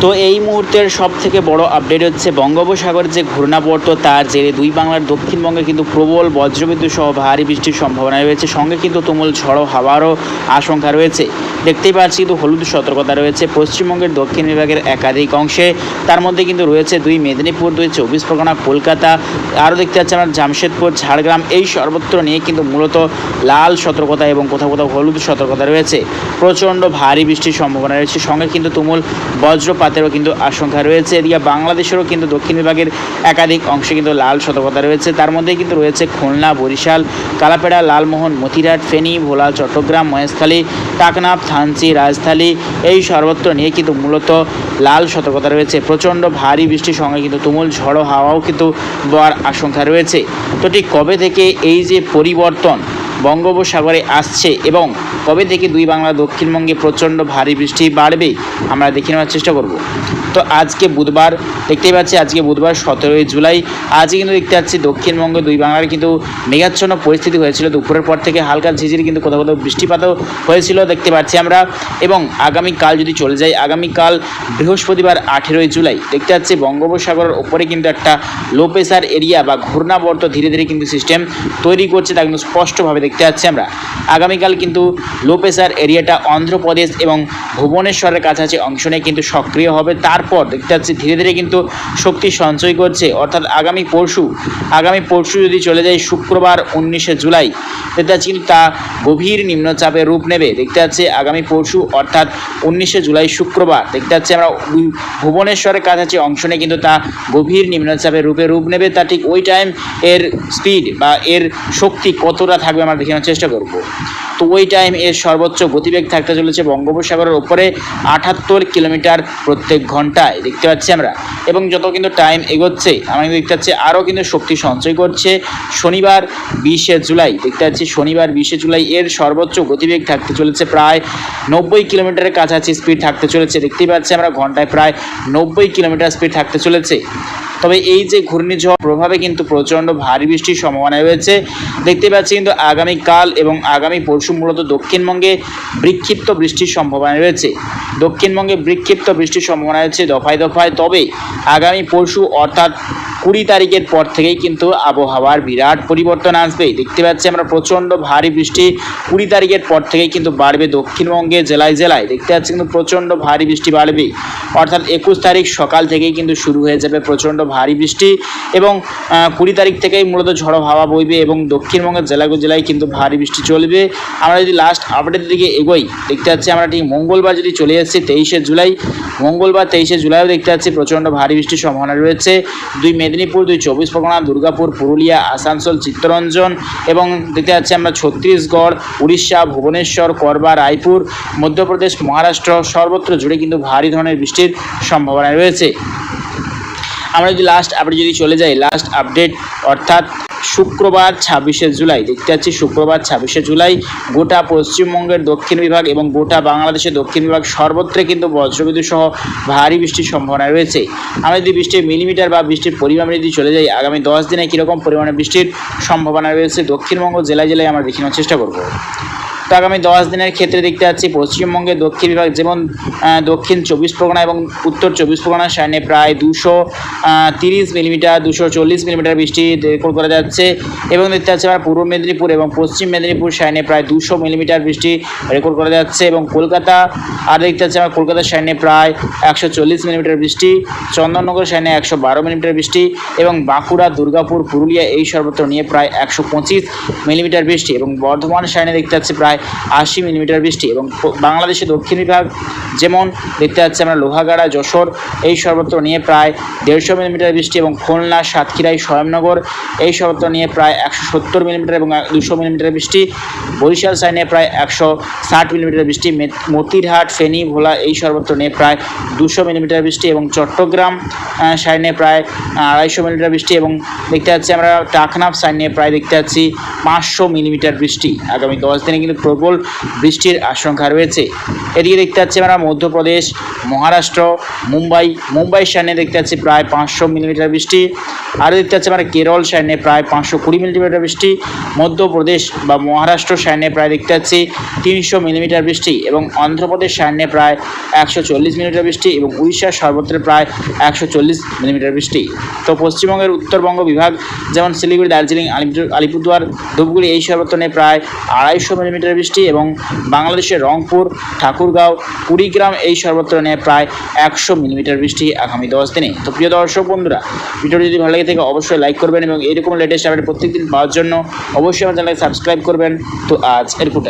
তো এই মুহূর্তের সবথেকে বড় আপডেট হচ্ছে বঙ্গোপসাগর যে ঘূর্ণাবর্ত তার জেরে দুই বাংলার দক্ষিণবঙ্গে কিন্তু প্রবল বজ্রবিদ্যুৎ সহ ভারী বৃষ্টির সম্ভাবনা রয়েছে, সঙ্গে কিন্তু তুমুল ঝড়ো হাওয়ারও আশঙ্কা রয়েছে। দেখতেই পাচ্ছি কিন্তু হলুদ সতর্কতা রয়েছে পশ্চিমবঙ্গের দক্ষিণ বিভাগের একাধিক অংশে, তার মধ্যে কিন্তু রয়েছে দুই মেদিনীপুর, দুই 24 পরগনা, কলকাতা, আরও দেখতে পাচ্ছি আমরা জামশেদপুর, ঝাড়গ্রাম, এই সর্বত্র নিয়ে কিন্তু মূলত লাল সতর্কতা এবং কোথাও কোথাও হলুদ সতর্কতা রয়েছে। প্রচণ্ড ভারী বৃষ্টির সম্ভাবনা রয়েছে, সঙ্গে কিন্তু তুমুল বজ্রপাতেরও কিন্তু আশঙ্কা রয়েছে। এদিকে বাংলাদেশেরও কিন্তু দক্ষিণ বিভাগের একাধিক অংশে কিন্তু লাল সতর্কতা রয়েছে, তার মধ্যে কিন্তু রয়েছে খুলনা, বরিশাল, কালাপেড়া, লালমোহন, মতিরাট, ফেনী, ভোলা, চট্টগ্রাম, মহেশখালী, টাকনাফ, থানচি, রাজধানী, এই সর্বত্র নিয়ে কিন্তু মূলত লাল সতর্কতা রয়েছে। প্রচণ্ড ভারী বৃষ্টির সঙ্গে কিন্তু তুমুল ঝড়ো হাওয়াও কিন্তু বওয়ার আশঙ্কা রয়েছে। তো ঠিক কবে থেকে এই যে পরিবর্তন বঙ্গোপসাগরে আসছে এবং কবে থেকে দুই বাংলা দক্ষিণবঙ্গে প্রচণ্ড ভারী বৃষ্টি বাড়বে আমরা দেখে নেওয়ার চেষ্টা করব। তো আজকে বুধবার, দেখতেই পাচ্ছি আজকে বুধবার 17 জুলাই। আজকে কিন্তু দেখতে পাচ্ছি দক্ষিণবঙ্গে দুই বাংলার কিন্তু মেঘাচ্ছন্ন পরিস্থিতি হয়েছিল, দুপুরের পর থেকে হালকা ঝিঝির কিন্তু কোথাও কোথাও বৃষ্টিপাতও হয়েছিল দেখতে পাচ্ছি আমরা। এবং আগামীকাল যদি চলে যাই, আগামীকাল বৃহস্পতিবার 18 জুলাই দেখতে পাচ্ছি বঙ্গোপসাগরের ওপরে কিন্তু একটা লো প্রেসার এরিয়া বা ঘূর্ণাবর্ত ধীরে ধীরে কিন্তু সিস্টেম তৈরি করছে, তা কিন্তু স্পষ্টভাবে দেখতে পাচ্ছি আমরা। আগামীকাল কিন্তু লো প্রেসার এরিয়াটা অন্ধ্রপ্রদেশ এবং ভুবনেশ্বরের কাছাকাছি অংশ নিয়ে কিন্তু সক্রিয় হবে। তারপর দেখতে পাচ্ছি ধীরে ধীরে কিন্তু শক্তি সঞ্চয় করছে, অর্থাৎ আগামী পরশু যদি চলে যায় শুক্রবার 19 জুলাই দেখতে পাচ্ছি কিন্তু তা গভীর নিম্নচাপের রূপ নেবে। দেখতে পাচ্ছি আগামী পরশু অর্থাৎ 19 জুলাই শুক্রবার দেখতে পাচ্ছি আমরা ভুবনেশ্বরের কাছাকাছি অংশ নিয়ে কিন্তু তা গভীর নিম্নচাপের রূপ নেবে। তা ঠিক ওই টাইম এর স্পিড বা এর শক্তি কতটা থাকবে আমরা দেখানোর চেষ্টা করব। তো ওই টাইম এর সর্বোচ্চ গতিবেগ থাকতে চলেছে বঙ্গোপসাগরের ওপরে 78 কিলোমিটার প্রত্যেক ঘন্টায় দেখতে পাচ্ছি আমরা। এবং যত কিন্তু টাইম এগোচ্ছে আমরা দেখতে পাচ্ছি আরও কিন্তু শক্তি সঞ্চয় করছে। শনিবার 20 জুলাই দেখতে পাচ্ছি শনিবার 20 জুলাই এর সর্বোচ্চ গতিবেগ থাকতে চলেছে প্রায় 90 কিলোমিটারের কাছাকাছি স্পিড থাকতে চলেছে। দেখতেই পাচ্ছি আমরা ঘন্টায় প্রায় 90 কিলোমিটার স্পিড থাকতে চলেছে। তবে এই যে ঘূর্ণিঝড় প্রভাবে কিন্তু প্রচণ্ড ভারী বৃষ্টির সম্ভাবনা রয়েছে দেখতে পাচ্ছি কিন্তু আগামীকাল এবং আগামী পরশু মূলত দক্ষিণবঙ্গে বিক্ষিপ্ত বৃষ্টির সম্ভাবনা রয়েছে। দক্ষিণবঙ্গে বিক্ষিপ্ত বৃষ্টির সম্ভাবনা রয়েছে দফায় দফায়। তবে আগামী পরশু অর্থাৎ 20 তারিখের পর থেকেই কিন্তু আবহাওয়ার বিরাট পরিবর্তন আসবে। দেখতে পাচ্ছি আমরা প্রচণ্ড ভারী বৃষ্টি 20 তারিখের পর থেকেই কিন্তু বাড়বে দক্ষিণবঙ্গে জেলায় জেলায়। দেখতে পাচ্ছি কিন্তু প্রচণ্ড ভারী বৃষ্টি বাড়বে, অর্থাৎ 21 তারিখ সকাল থেকেই কিন্তু শুরু হয়ে যাবে প্রচণ্ড ভারী বৃষ্টি এবং 20 তারিখ থেকেই মূলত ঝড়ো হাওয়া বইবে এবং দক্ষিণবঙ্গের জেলায় কিন্তু ভারী বৃষ্টি চলবে। আমরা যদি লাস্ট আপডেটের দিকে এগোই দেখতে পাচ্ছি আমরা ঠিক মঙ্গলবার যদি চলে যাচ্ছি 23 জুলাই, মঙ্গলবার 23 জুলাইও দেখতে পাচ্ছি প্রচণ্ড ভারী বৃষ্টির সম্ভাবনা রয়েছে। দুই মেদিনীপুর, দুই 24 পরগনা, দুর্গাপুর, পুরুলিয়া, আসানসোল, চিত্তরঞ্জন এবং দেখতে পাচ্ছি আমরা ছত্তিশগড়, উড়িষ্যা, ভুবনেশ্বর, করবা, রায়পুর, মধ্যপ্রদেশ, মহারাষ্ট্র সর্বত্র জুড়ে কিন্তু ভারী ধরনের বৃষ্টির সম্ভাবনা রয়েছে। আমরা যদি লাস্ট আপডেট যদি চলে যাই, লাস্ট আপডেট অর্থাৎ শুক্রবার 26 জুলাই দেখতে পাচ্ছি শুক্রবার 26 জুলাই গোটা পশ্চিমবঙ্গের দক্ষিণ বিভাগ এবং গোটা বাংলাদেশের দক্ষিণ বিভাগ সর্বত্র কিন্তু বজ্রবিদ্যুৎ সহ ভারী বৃষ্টির সম্ভাবনা রয়েছে। আমরা যদি বৃষ্টির মিলিমিটার বা বৃষ্টির পরিমাণ যদি চলে যাই আগামী 10 দিনে কীরকম পরিমাণে বৃষ্টির সম্ভাবনা রয়েছে দক্ষিণবঙ্গ জেলায় জেলায় আমরা দেখানোর চেষ্টা করব। তো আগামী 10 দিনের ক্ষেত্রে দেখতে পাচ্ছি পশ্চিমবঙ্গের দক্ষিণ বিভাগ যেমন দক্ষিণ 24 পরগনা এবং উত্তর 24 পরগনার সাইনে প্রায় 230 মিলিমিটার 240 মিলিমিটার বৃষ্টি রেকর্ড করা যাচ্ছে। এবং দেখতে পাচ্ছি আমরা পূর্ব মেদিনীপুর এবং পশ্চিম মেদিনীপুর সাইনে প্রায় 200 মিলিমিটার বৃষ্টি রেকর্ড করা যাচ্ছে। এবং কলকাতা আর দেখতে পাচ্ছি আমরা কলকাতার সাইনে প্রায় 140 মিলিমিটার বৃষ্টি, চন্দননগর সাইনে 112 মিলিমিটার বৃষ্টি এবং বাঁকুড়া, দুর্গাপুর, পুরুলিয়া এই সর্বত্র নিয়ে প্রায় 125 মিলিমিটার বৃষ্টি এবং বর্ধমান সাইনে দেখতে পাচ্ছি প্রায় 80 মিলিমিটার বৃষ্টি। এবং বাংলাদেশের দক্ষিণ বিভাগ যেমন দেখতে পাচ্ছি আমরা লোহাগাড়া, যশোর এই সর্বত্র নিয়ে প্রায় 150 মিলিমিটার বৃষ্টি এবং খুলনা, সাতক্ষীরাই, স্বয়ংনগর এই সর্বত্র নিয়ে প্রায় 170 মিলিমিটার এবং 200 মিলিমিটার বৃষ্টি, বরিশাল সাইনে প্রায় 160 মিলিমিটার বৃষ্টি, মতিরহাট, ফেনী, ভোলা এই সর্বত্র নিয়ে প্রায় 200 মিলিমিটার বৃষ্টি এবং চট্টগ্রাম সাইনে প্রায় 250 মিলিমিটার বৃষ্টি এবং দেখতে পাচ্ছি আমরা টাকনাফ সাইনে প্রায় দেখতে পাচ্ছি 500 মিলিমিটার বৃষ্টি। আগামী 10 দিনে কিন্তু প্রবল বৃষ্টির আশঙ্কা রয়েছে। এদিকে দেখতে পাচ্ছি আমরা মধ্যপ্রদেশ, মহারাষ্ট্র, মুম্বাই সাইডে দেখতে পাচ্ছি প্রায় 500 মিলিমিটার বৃষ্টি। আর দেখতে পাচ্ছি আমরা কেরল সাইডে প্রায় 520 মিলিমিটার বৃষ্টি, মধ্যপ্রদেশ বা মহারাষ্ট্র সাইডে প্রায় দেখতে পাচ্ছি 300 মিলিমিটার বৃষ্টি এবং অন্ধ্রপ্রদেশ সাইডে প্রায় 140 মিলিমিটার বৃষ্টি এবং উড়িষ্যার সর্বত্র প্রায় 140 মিলিমিটার বৃষ্টি। তো পশ্চিমবঙ্গের উত্তরবঙ্গ বিভাগ যেমন শিলিগুড়ি, দার্জিলিং, আলিপুরদুয়ার, ধূপগুড়ি এই সর্বত্র নেই প্রায় 250 মিলিমিটার বৃষ্টি এবং বাংলাদেশের রংপুর, ঠাকুরগাঁও, কুড়িগ্রাম এই সর্বত্র নেই প্রায় 100 মিলিমিটার বৃষ্টি আগামী 10 দিনে। তো প্রিয় দর্শক বন্ধুরা, ভিডিওটি যদি ভালো লাগে থাকে অবশ্যই লাইক করবেন এবং এইরকম লেটেস্ট আপডেট প্রত্যেকদিন পাওয়ার জন্য অবশ্যই আমার চ্যানেলকে সাবস্ক্রাইব করবেন। তো আজ এরকম